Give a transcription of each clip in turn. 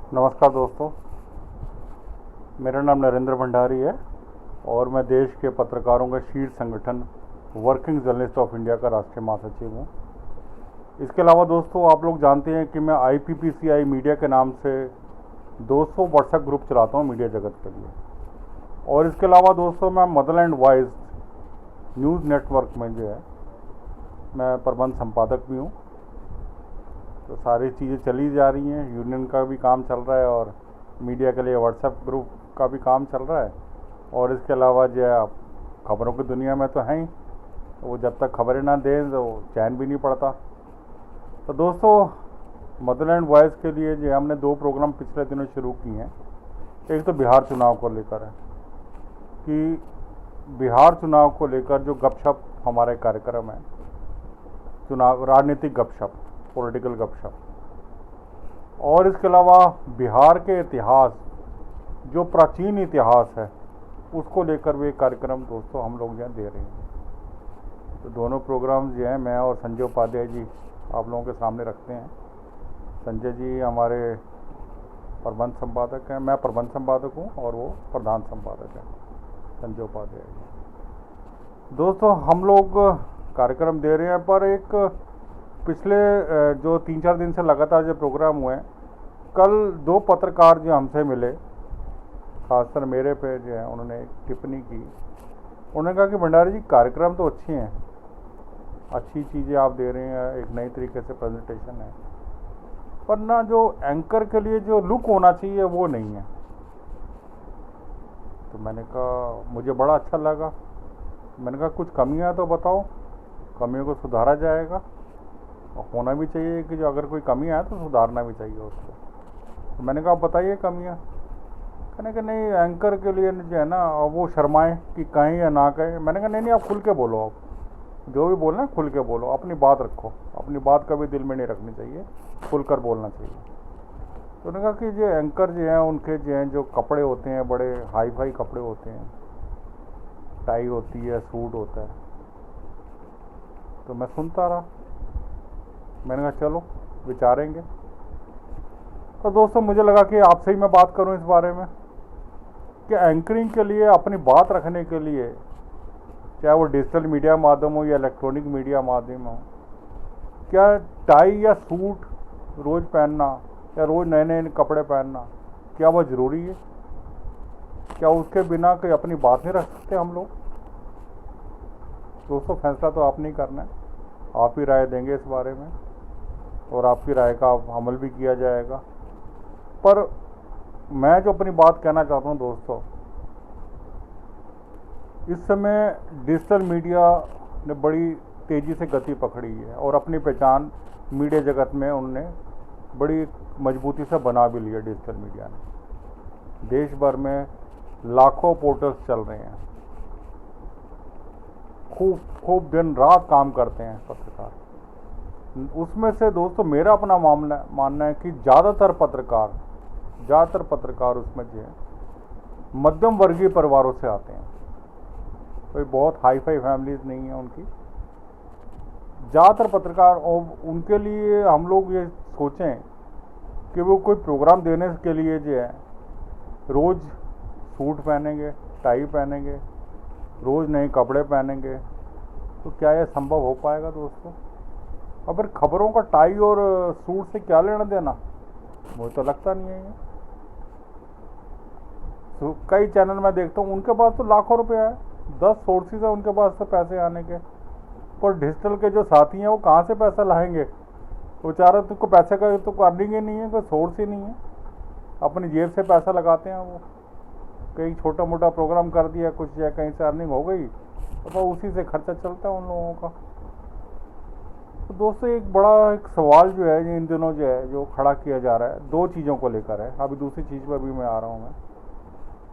नमस्कार दोस्तों, मेरा नाम नरेंद्र भंडारी है और मैं देश के पत्रकारों का शीर्ष संगठन वर्किंग जर्नलिस्ट ऑफ इंडिया का राष्ट्रीय महासचिव हूँ। इसके अलावा दोस्तों, आप लोग जानते हैं कि मैं IPPCI मीडिया के नाम से 200 व्हाट्सएप ग्रुप चलाता हूँ मीडिया जगत के लिए। और इसके अलावा दोस्तों, मैं मदरलैंड वॉइस न्यूज़ नेटवर्क में जो है मैं प्रबंध संपादक भी हूँ। तो सारी चीज़ें चली जा रही हैं, यूनियन का भी काम चल रहा है और मीडिया के लिए व्हाट्सएप ग्रुप का भी काम चल रहा है। और इसके अलावा जो है आप खबरों की दुनिया में तो हैं ही, तो वो जब तक खबरें ना दें तो चैन भी नहीं पड़ता। तो दोस्तों, मदरलैंड वॉइस के लिए जो हमने 2 प्रोग्राम पिछले दिनों शुरू किए हैं। एक तो बिहार चुनाव को लेकर है कि बिहार चुनाव को लेकर जो गपशप हमारे कार्यक्रम है, चुनाव राजनीतिक गपशप, पॉलिटिकल गपशप। और इसके अलावा बिहार के इतिहास, जो प्राचीन इतिहास है, उसको लेकर भी एक कार्यक्रम दोस्तों हम लोग यहाँ दे रहे हैं। तो दोनों प्रोग्राम जो हैं मैं और संजय उपाध्याय जी आप लोगों के सामने रखते हैं। संजय जी हमारे प्रबंध संपादक हैं, मैं प्रबंध संपादक हूँ और वो प्रधान संपादक हैं, संजय उपाध्याय जी। दोस्तों, हम लोग कार्यक्रम दे रहे हैं, पर एक पिछले जो 3-4 दिन से लगातार जो प्रोग्राम हुए हैं, कल 2 पत्रकार जो हमसे मिले, खासकर मेरे पे जो है उन्होंने एक टिप्पणी की। उन्होंने कहा कि भंडारी जी, कार्यक्रम तो अच्छे हैं, अच्छी चीज़ें आप दे रहे हैं, एक नई तरीके से प्रेजेंटेशन है, पर ना जो एंकर के लिए जो लुक होना चाहिए वो नहीं है। तो मैंने कहा, मुझे बड़ा अच्छा लगा। मैंने कहा कुछ कमियां तो बताओ, कमियों को सुधारा जाएगा और होना भी चाहिए कि जो अगर कोई कमी आए तो सुधारना भी चाहिए उसको। तो मैंने कहा बताइए कमियां। कहने कि नहीं, एंकर के लिए जो है ना वो शर्माएं कि कहें या ना कहें। मैंने कहा नहीं, आप खुल के बोलो, आप जो भी बोलना है खुल के बोलो, अपनी बात रखो, अपनी बात कभी दिल में नहीं रखनी चाहिए, खुलकर बोलना चाहिए। तो उन्होंने कहा कि जो एंकर जो हैं उनके जो हैं जो कपड़े होते हैं, बड़े हाई फाई कपड़े होते हैं, टाई होती है, सूट होता है। तो मैं सुनता रहा। मैंने कहा चलो विचारेंगे। तो दोस्तों, मुझे लगा कि आपसे ही मैं बात करूं इस बारे में कि एंकरिंग के लिए, अपनी बात रखने के लिए, चाहे वो डिजिटल मीडिया माध्यम हो या इलेक्ट्रॉनिक मीडिया माध्यम हो, क्या टाई या सूट रोज़ पहनना या रोज़ नए नए कपड़े पहनना, क्या वो ज़रूरी है? क्या उसके बिना कोई अपनी बात नहीं रख सकते हम लोग? दोस्तों, फैसला तो आप नहीं करना है, आप ही राय देंगे इस बारे में और आपकी राय का अमल भी किया जाएगा। पर मैं जो अपनी बात कहना चाहता हूँ दोस्तों, इस समय डिजिटल मीडिया ने बड़ी तेज़ी से गति पकड़ी है और अपनी पहचान मीडिया जगत में उन्होंने बड़ी मजबूती से बना भी लिया। डिजिटल मीडिया ने देश भर में लाखों पोर्टल्स चल रहे हैं, खूब दिन रात काम करते हैं पत्रकार। उसमें से दोस्तों मेरा अपना मानना है कि ज़्यादातर पत्रकार उसमें जो है मध्यम वर्गीय परिवारों से आते हैं, कोई बहुत हाई फाई फैमिलीज नहीं है उनकी। ज़्यादातर पत्रकार, और उनके लिए हम लोग ये सोचें कि वो कोई प्रोग्राम देने के लिए जो है रोज़ सूट पहनेंगे, टाई पहनेंगे, रोज़ नए कपड़े पहनेंगे, तो क्या यह संभव हो पाएगा दोस्तों? और फिर खबरों का टाई और सूट से क्या लेना देना, मुझे तो लगता नहीं है। तो कई चैनल मैं देखता हूँ, उनके पास तो लाखों रुपए है, 10 सोर्सेज है उनके पास तो पैसे आने के, पर डिजिटल के जो साथी हैं वो कहाँ से पैसा लाएंगे? बेचारा तुमको पैसे का तो अर्निंग ही नहीं है, कोई सोर्स ही नहीं है, अपनी जेब से पैसा लगाते हैं वो। कहीं छोटा मोटा प्रोग्राम कर दिया कुछ या कहीं से अर्निंग हो गई तो उसी से खर्चा चलता है उन लोगों का। तो दोस्तों, एक सवाल जो है इन दिनों जो है जो खड़ा किया जा रहा है, 2 चीज़ों को लेकर है। अभी दूसरी चीज़ पर भी मैं आ रहा हूँ मैं।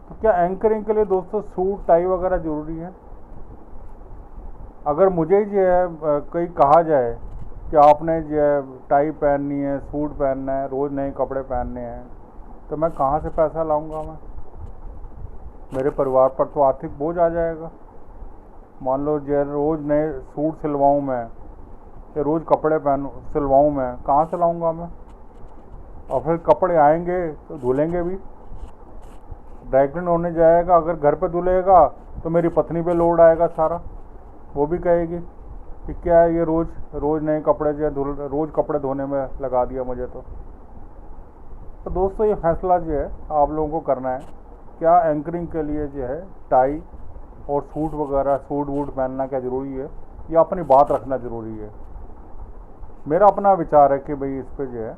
तो क्या एंकरिंग के लिए दोस्तों सूट टाई वगैरह ज़रूरी है? अगर मुझे जो है कहीं कहा जाए कि आपने जो है टाई पहननी है, सूट पहनना है, रोज़ नए कपड़े पहनने हैं, तो मैं कहाँ से पैसा लाऊंगा? मेरे परिवार पर तो आर्थिक बोझ आ जाएगा। मान लो जो रोज़ नए सूट सिलवाऊँ मैं या रोज़ कपड़े सिलवाऊँ मैं, कहाँ से लाऊंगा मैं? और फिर कपड़े आएंगे तो धुलेंगे भी। ड्राई क्लीन होने जाएगा, अगर घर पे धुलेगा तो मेरी पत्नी पे लोड आएगा सारा। वो भी कहेगी कि क्या है ये रोज़ नए कपड़े जो है रोज़ कपड़े धोने में लगा दिया मुझे। तो दोस्तों ये फैसला जो है आप लोगों को करना है, क्या एंकरिंग के लिए जो है टाई और सूट वगैरह सूट वूट पहनना क्या ज़रूरी है, या अपनी बात रखना ज़रूरी है। मेरा अपना विचार है कि भाई इस पर जो है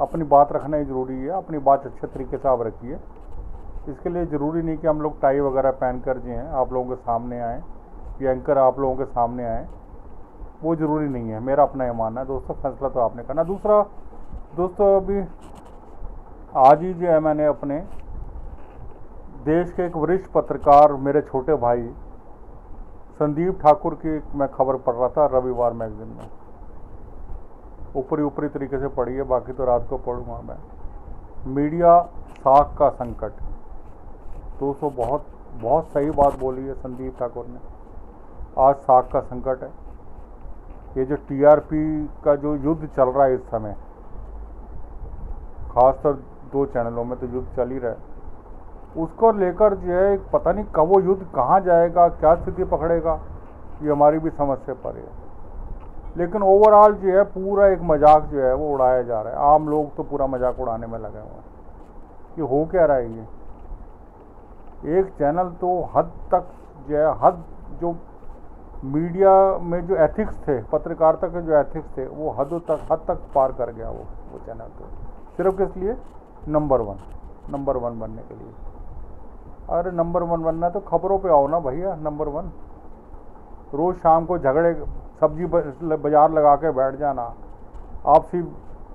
अपनी बात रखना ही ज़रूरी है। अपनी बात अच्छे तरीके से आप रखिए। इसके लिए ज़रूरी नहीं कि हम लोग टाई वगैरह पहन कर जो हैं आप लोगों के सामने आएँ या एंकर आप लोगों के सामने आए, वो ज़रूरी नहीं है। मेरा अपना ये मानना है दोस्तों, फैसला तो आपने करना। दूसरा दोस्तों, अभी आज ही जो है मैंने अपने देश के एक वरिष्ठ पत्रकार, मेरे छोटे भाई संदीप ठाकुर की मैं खबर पढ़ रहा था रविवार मैगजीन में। ऊपरी तरीके से पढ़ी है, बाकी तो रात को पढ़ूंगा मैं। मीडिया साख का संकट। दोस्तों बहुत सही बात बोली है संदीप ठाकुर ने। आज साख का संकट है। ये जो टीआरपी का जो युद्ध चल रहा है इस समय, खासकर 2 चैनलों में तो युद्ध चल ही रहा है, उसको लेकर जो है पता नहीं कब वो युद्ध कहाँ जाएगा, क्या स्थिति पकड़ेगा, ये हमारी भी समझ से परे है। लेकिन ओवरऑल जो है पूरा एक मजाक जो है वो उड़ाया जा रहा है। आम लोग तो पूरा मजाक उड़ाने में लगे हुए हैं। ये हो क्या रहा है? ये एक चैनल तो हद तक जो है जो मीडिया में जो एथिक्स थे, पत्रकारिता के जो एथिक्स थे, वो हद तक पार कर गया वो चैनल। तो सिर्फ किस लिए? नंबर वन बनने के लिए। अरे नंबर 1 बनना तो खबरों पे आओ ना भैया। नंबर 1 रोज़ शाम को झगड़े, सब्जी बाजार लगा के बैठ जाना, आपसी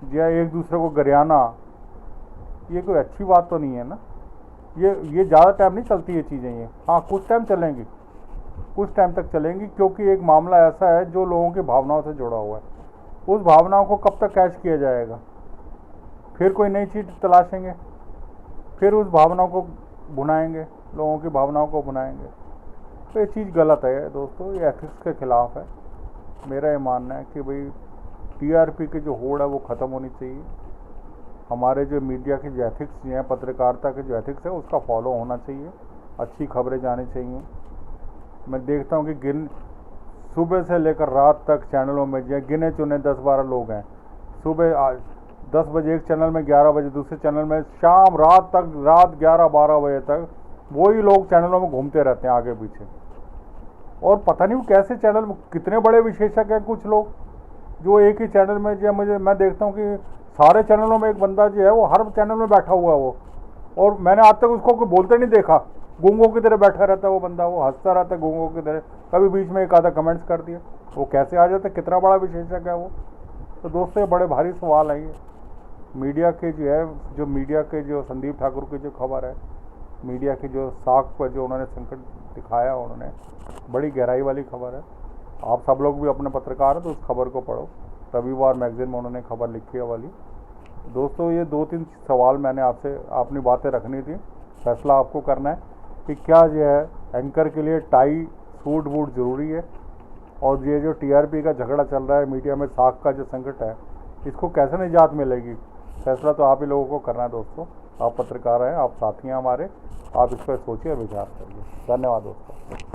जो है एक दूसरे को गरियाना, ये कोई अच्छी बात तो नहीं है ना। ये ज़्यादा टाइम नहीं चलती ये चीज़ें। ये हाँ कुछ टाइम चलेंगी, कुछ टाइम तक चलेंगी, क्योंकि एक मामला ऐसा है जो लोगों की भावनाओं से जुड़ा हुआ है। उस भावनाओं को कब तक कैच किया जाएगा? फिर कोई नई चीज़ तलाशेंगे, फिर उस भावनाओं को भुनाएंगे, लोगों की भावनाओं को भुनाएंगे। तो ये चीज़ गलत है दोस्तों, ये एथिक्स के खिलाफ है। मेरा ये मानना है कि भाई टीआरपी की जो होड़ है वो ख़त्म होनी चाहिए। हमारे जो मीडिया की जो एथिक्स हैं, पत्रकारिता के जो एथिक्स है, उसका फॉलो होना चाहिए। अच्छी खबरें जानी चाहिए। मैं देखता हूँ कि सुबह से लेकर रात तक चैनलों में जो गिने चुने 10-12 लोग हैं। सुबह 10 बजे एक चैनल में, 11 बजे दूसरे चैनल में, शाम रात 11-12 बजे तक वही लोग चैनलों में घूमते रहते हैं आगे पीछे। और पता नहीं वो कैसे चैनल, कितने बड़े विशेषज्ञ हैं कुछ लोग जो एक ही चैनल में जो मैं देखता हूँ कि सारे चैनलों में एक बंदा जो है वो हर चैनल में बैठा हुआ है वो, और मैंने आज तक उसको कोई बोलते नहीं देखा। गूंगों की तरह बैठा रहता है वो बंदा, वो हंसता रहता है गूंगों की तरह। कभी बीच में एक आधा कमेंट्स कर दिया, वो कैसे आ जाता है? कितना बड़ा विशेषज्ञ है वो। तो दोस्तों ये बड़े भारी सवाल है ये मीडिया के जो है, जो मीडिया के जो संदीप ठाकुर की जो खबर है, मीडिया की जो साख पर जो उन्होंने संकट दिखाया, उन्होंने बड़ी गहराई वाली खबर है। आप सब लोग भी अपने पत्रकार हैं तो उस खबर को पढ़ो। रविवार मैगजीन में उन्होंने खबर लिखी है वाली। दोस्तों ये 2-3 सवाल मैंने आपसे अपनी बातें रखनी थी। फैसला आपको करना है कि क्या जो है एंकर के लिए टाई सूट बूट ज़रूरी है, और ये जो टीआरपी का झगड़ा चल रहा है मीडिया में, साख का जो संकट है, इसको कैसे निजात मिलेगी? फैसला तो आप ही लोगों को करना है दोस्तों। आप पत्रकार हैं, आप साथी हैं हमारे, आप इस पर सोचिए और विचार करिए। धन्यवाद दोस्तों।